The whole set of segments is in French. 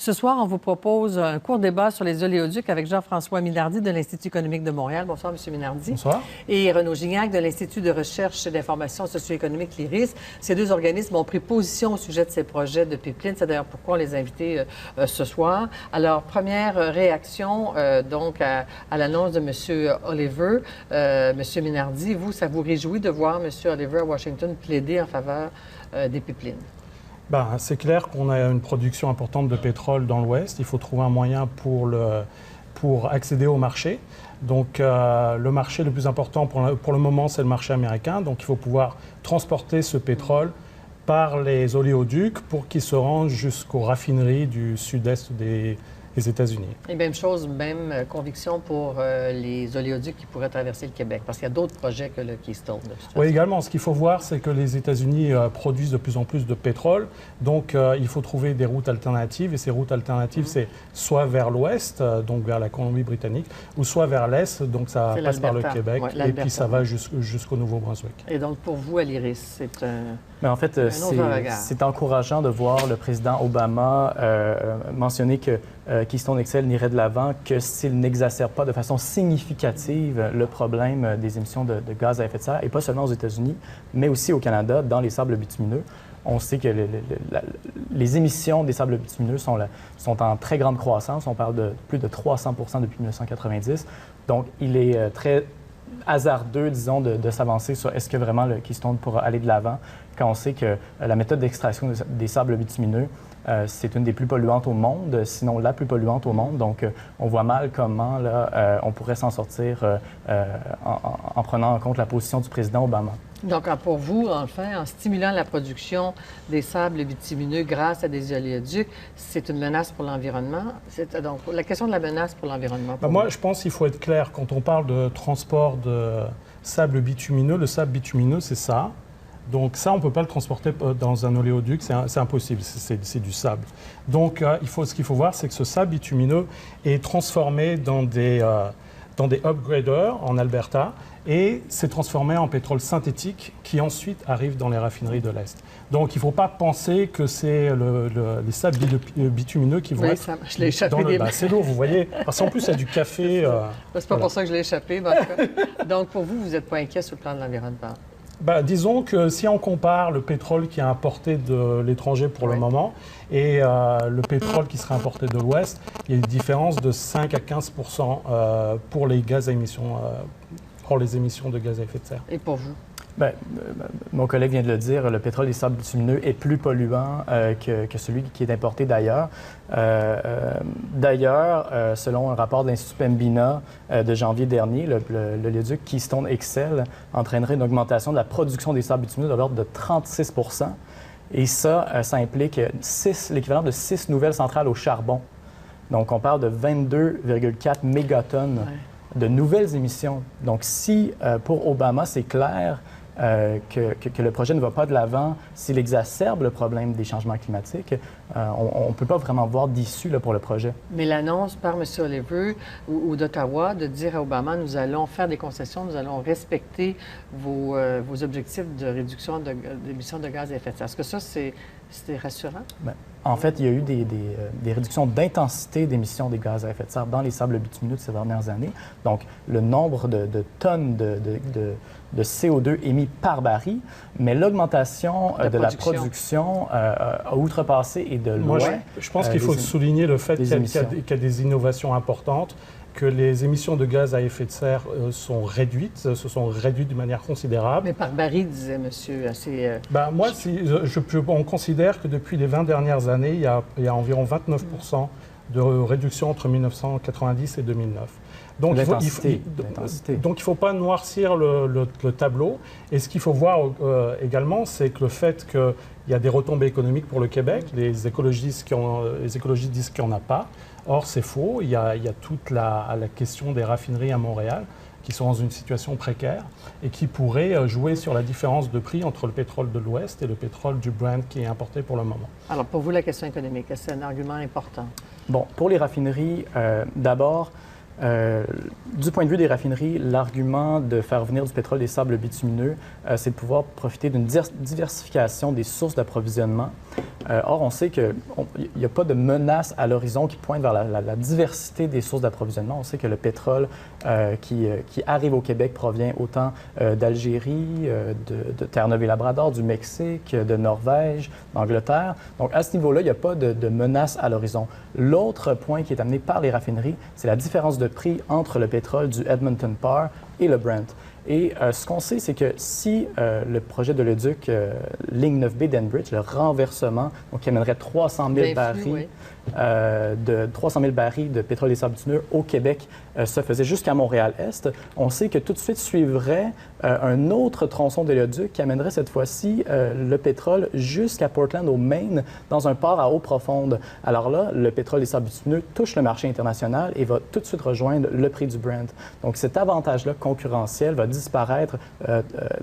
Ce soir, on vous propose un court débat sur les oléoducs avec Jean-François Minardi de l'Institut économique de Montréal. Bonsoir, M. Minardi. Bonsoir. Et Renaud Gignac de l'Institut de recherche et d'information socio-économique, l'IRIS. Ces deux organismes ont pris position au sujet de ces projets de pipeline. C'est d'ailleurs pourquoi on les a invités ce soir. Alors, première réaction donc à l'annonce de M. Oliver. M. Minardi, vous, ça vous réjouit de voir M. Oliver à Washington plaider en faveur des pipelines? Ben, c'est clair qu'on a une production importante de pétrole dans l'Ouest. Il faut trouver un moyen pour accéder au marché. Donc, le marché le plus important pour le moment, c'est le marché américain. Donc, il faut pouvoir transporter ce pétrole par les oléoducs pour qu'il se rende jusqu'aux raffineries du sud-est des États-Unis. Et même chose, même conviction pour les oléoducs qui pourraient traverser le Québec, parce qu'il y a d'autres projets que le Keystone. Oui, également. Ce qu'il faut voir, c'est que les États-Unis produisent de plus en plus de pétrole. Donc, il faut trouver des routes alternatives. Et ces routes alternatives, c'est soit vers l'ouest, donc vers la Colombie-Britannique, ou soit vers l'est, donc ça passe par le Québec, et puis ça va jusqu'au Nouveau-Brunswick. Et donc, pour vous, à l'IRIS, c'est un... Mais en fait, c'est encourageant de voir le président Obama mentionner que Keystone XL n'irait de l'avant que s'il n'exacerbe pas de façon significative le problème des émissions de gaz à effet de serre, et pas seulement aux États-Unis, mais aussi au Canada, dans les sables bitumineux. On sait que les émissions des sables bitumineux sont en très grande croissance. On parle de plus de 300 depuis 1990. Donc, il est très hasardeux, disons, de s'avancer sur est-ce que vraiment le Keystone pourra aller de l'avant quand on sait que la méthode d'extraction des sables bitumineux, c'est une des plus polluantes au monde, sinon la plus polluante au monde. Donc, on voit mal comment là, on pourrait s'en sortir en prenant en compte la position du président Obama. Donc, pour vous, enfin, en stimulant la production des sables bitumineux grâce à des oléoducs, c'est une menace pour l'environnement? Donc, la question de la menace pour l'environnement. Moi, je pense qu'il faut être clair. Quand on parle de transport de sable bitumineux, le sable bitumineux, c'est ça. Donc ça, on ne peut pas le transporter dans un oléoduc, c'est impossible, c'est du sable. Donc ce qu'il faut voir, c'est que ce sable bitumineux est transformé dans des upgraders en Alberta et c'est transformé en pétrole synthétique qui ensuite arrive dans les raffineries de l'Est. Donc il ne faut pas penser que c'est les sables bitumineux qui vont être je l'ai échappé c'est lourd, vous voyez. Parce qu'en plus, il y a du café. C'est pas pour ça que je l'ai échappé. Donc pour vous, vous n'êtes pas inquiet sur le plan de l'environnement? Disons que si on compare le pétrole qui est importé de l'étranger pour le moment et le pétrole qui serait importé de l'Ouest, il y a une différence de 5 à 15 pour les gaz à émissions, pour les émissions de gaz à effet de serre. Et pour vous? Mon collègue vient de le dire, le pétrole des sables bitumineux est plus polluant que celui qui est importé d'ailleurs. D'ailleurs, selon un rapport de l'Institut Pembina de janvier dernier, l'oléoduc Keystone XL entraînerait une augmentation de la production des sables bitumineux de l'ordre de 36 %. Et ça implique l'équivalent de 6 nouvelles centrales au charbon. Donc, on parle de 22,4 mégatonnes de nouvelles émissions. Donc, si pour Obama, c'est clair que le projet ne va pas de l'avant, s'il exacerbe le problème des changements climatiques, on ne peut pas vraiment voir d'issue pour le projet. Mais l'annonce par M. Oliver ou d'Ottawa de dire à Obama, nous allons faire des concessions, nous allons respecter vos objectifs de réduction d'émissions de gaz à effet de serre. Est-ce que ça, c'est rassurant? En fait, il y a eu des réductions d'intensité d'émissions des gaz à effet de serre dans les sables bitumineux de ces dernières années. Donc, le nombre de tonnes de CO2 émis par baril, mais l'augmentation de la production a outrepassé et de loin. Moi, je pense qu'il faut souligner le fait qu'il y a des innovations importantes, que les émissions de gaz à effet de serre sont réduites, se sont réduites de manière considérable. Mais par baril, disait monsieur, assez... on considère que depuis les 20 dernières années, il y a environ 29 % de réduction entre 1990 et 2009. Donc, il ne faut pas noircir le tableau. Et ce qu'il faut voir également, c'est que le fait qu'il y a des retombées économiques pour le Québec, les écologistes disent qu'il n'y en a pas. Or, c'est faux. Il y a toute la question des raffineries à Montréal qui sont dans une situation précaire et qui pourraient jouer sur la différence de prix entre le pétrole de l'Ouest et le pétrole du Brent qui est importé pour le moment. Alors, pour vous, la question économique, est-ce un argument important? Bon, pour les raffineries, d'abord, Du point de vue des raffineries, l'argument de faire venir du pétrole des sables bitumineux, c'est de pouvoir profiter d'une diversification des sources d'approvisionnement. Or, on sait qu'il n'y a pas de menace à l'horizon qui pointe vers la diversité des sources d'approvisionnement. On sait que le pétrole qui arrive au Québec provient autant d'Algérie, de Terre-Neuve-et-Labrador, du Mexique, de Norvège, d'Angleterre. Donc, à ce niveau-là, il n'y a pas de menace à l'horizon. L'autre point qui est amené par les raffineries, c'est la différence de prix entre le pétrole du Edmonton Par et le Brent. Et ce qu'on sait, c'est que si le projet de l'Oléoduc, ligne 9B d'Enbridge, le renversement, donc qui amènerait 300 000 barils, de 300 000 barils de pétrole et sables bitumineux au Québec se faisait jusqu'à Montréal-Est, on sait que tout de suite suivrait un autre tronçon d'oléoduc qui amènerait cette fois-ci le pétrole jusqu'à Portland, au Maine, dans un port à eau profonde. Alors là, le pétrole et sables bitumineux touche le marché international et va tout de suite rejoindre le prix du Brent. Donc cet avantage-là concurrentiel va disparaître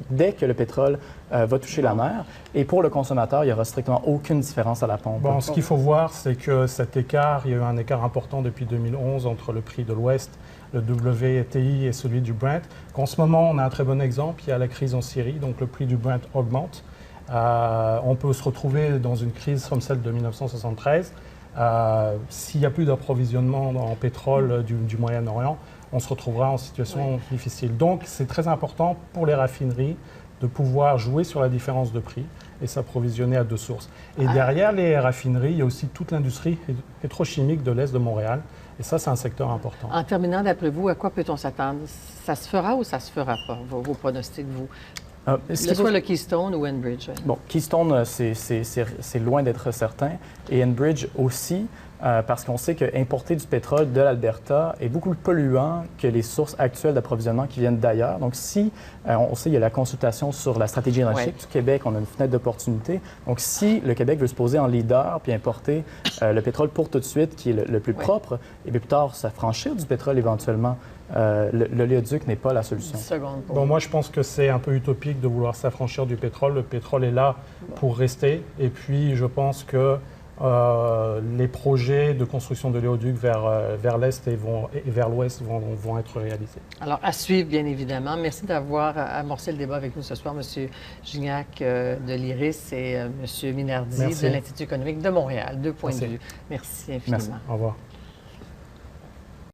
dès que le pétrole va toucher la mer. Et pour le consommateur, il n'y aura strictement aucune différence à la pompe. Bon, ce qu'il faut voir, c'est que cet écart, il y a eu un écart important depuis 2011 entre le prix de l'Ouest, le WTI et celui du Brent. En ce moment, on a un très bon exemple, il y a la crise en Syrie, donc le prix du Brent augmente. On peut se retrouver dans une crise comme celle de 1973. S'il n'y a plus d'approvisionnement en pétrole du Moyen-Orient, on se retrouvera en situation difficile. Donc, c'est très important pour les raffineries de pouvoir jouer sur la différence de prix et s'approvisionner à deux sources. Et derrière les raffineries, il y a aussi toute l'industrie pétrochimique de l'Est de Montréal. Et ça, c'est un secteur important. En terminant, d'après vous, à quoi peut-on s'attendre? Ça se fera ou ça ne se fera pas, vos pronostics, vous? Que ce soit le Keystone ou Enbridge. Bon, Keystone, c'est loin d'être certain. Et Enbridge aussi, parce qu'on sait qu'importer du pétrole de l'Alberta est beaucoup plus polluant que les sources actuelles d'approvisionnement qui viennent d'ailleurs. Donc, si, on sait, il y a la consultation sur la stratégie énergétique du Québec, on a une fenêtre d'opportunité. Donc, si le Québec veut se poser en leader puis importer le pétrole pour tout de suite, qui est le plus propre, et bien plus tard, s'affranchir du pétrole éventuellement, l'oléoduc n'est pas la solution. Bon, moi, je pense que c'est un peu utopique de vouloir s'affranchir du pétrole. Le pétrole est là pour rester. Et puis, je pense que les projets de construction de l'oléoduc vers l'Est et vers l'Ouest vont être réalisés. Alors, à suivre, bien évidemment. Merci d'avoir amorcé le débat avec nous ce soir, M. Gignac de l'IRIS et M. Minardi de l'Institut économique de Montréal. Deux points de vue. Merci infiniment. Merci. Au revoir.